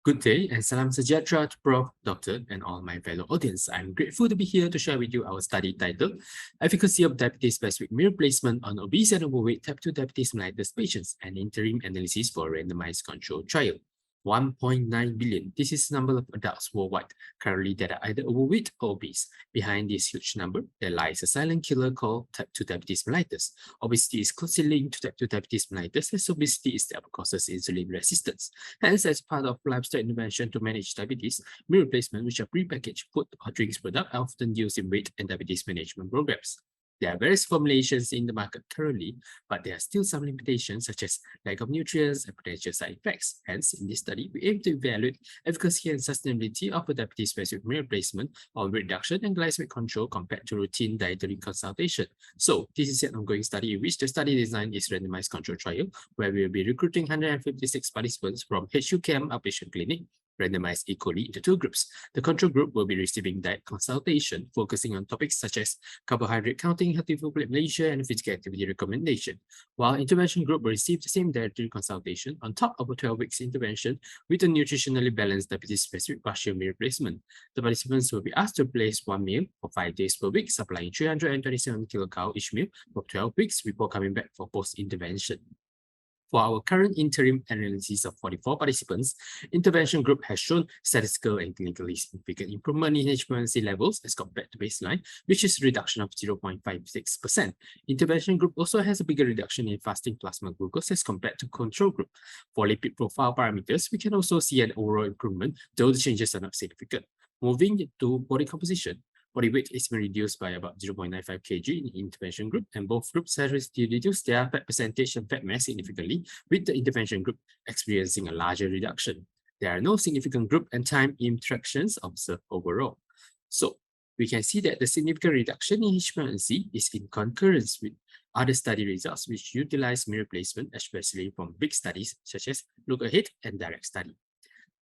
Good day and salam sejahtera to Prof, Doctor, and all my fellow audience. I'm grateful to be here to share with you our study titled Efficacy of Diabetes-Specific Meal Replacement on Obese and Overweight Type 2 Diabetes Mellitus Patients, an interim analysis for a randomized control trial. 1.9 billion. This is the number of adults worldwide currently that are either overweight or obese. Behind this huge number, there lies a silent killer called type 2 diabetes mellitus. Obesity is closely linked to type 2 diabetes mellitus, as obesity is that causes insulin resistance. Hence, as part of lifestyle intervention to manage diabetes, meal replacement, which are prepackaged food or drinks products, are often used in weight and diabetes management programs. There are various formulations in the market currently, but there are still some limitations such as lack of nutrients and potential side effects. Hence, in this study, we aim to evaluate efficacy and sustainability of a diabetes-specific meal replacement on weight reduction and glycemic control compared to routine dietary consultation. So, this is an ongoing study in which the study design is randomized control trial, where we will be recruiting 156 participants from HUKM outpatient clinic, randomized equally into two groups. The control group will be receiving diet consultation, focusing on topics such as carbohydrate counting, healthy food plate Malaysia, and physical activity recommendation, while intervention group will receive the same dietary consultation on top of a 12 weeks intervention with a nutritionally balanced diabetes-specific partial meal replacement. The participants will be asked to place one meal for 5 days per week, supplying 327 kilocalories each meal for 12 weeks before coming back for post-intervention. For our current interim analysis of 44 participants, intervention group has shown statistical and clinically significant improvement in HbA1c levels as compared to baseline, which is a reduction of 0.56%. Intervention group also has a bigger reduction in fasting plasma glucose as compared to control group. For lipid profile parameters, we can also see an overall improvement, though the changes are not significant. Moving to body composition, body weight is been reduced by about 0.95 kg in the intervention group, and both groups have reduced their fat percentage and fat mass significantly, with the intervention group experiencing a larger reduction. There are no significant group and time interactions observed overall. So, we can see that the significant reduction in HbA1c is in concurrence with other study results which utilize meal replacement, especially from big studies such as Look Ahead and Direct Study.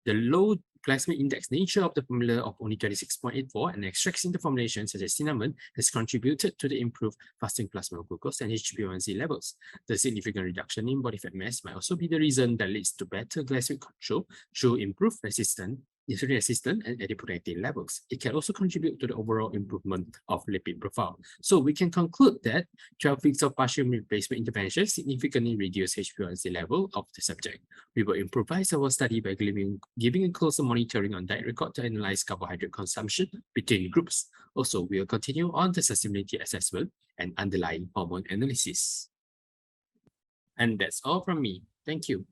The low glycemic index nature of the formula of only 26.84 and extracts in the formulation such as cinnamon has contributed to the improved fasting plasma glucose and HbA1c levels. The significant reduction in body fat mass might also be the reason that leads to better glycemic control through improved insulin resistant and adiponectin levels. It can also contribute to the overall improvement of lipid profile. So we can conclude that 12 weeks of partial meal replacement intervention significantly reduce HbA1c level of the subject. We will improvise our study by giving a closer monitoring on diet record to analyze carbohydrate consumption between groups. Also, we will continue on the sustainability assessment and underlying hormone analysis. And that's all from me. Thank you.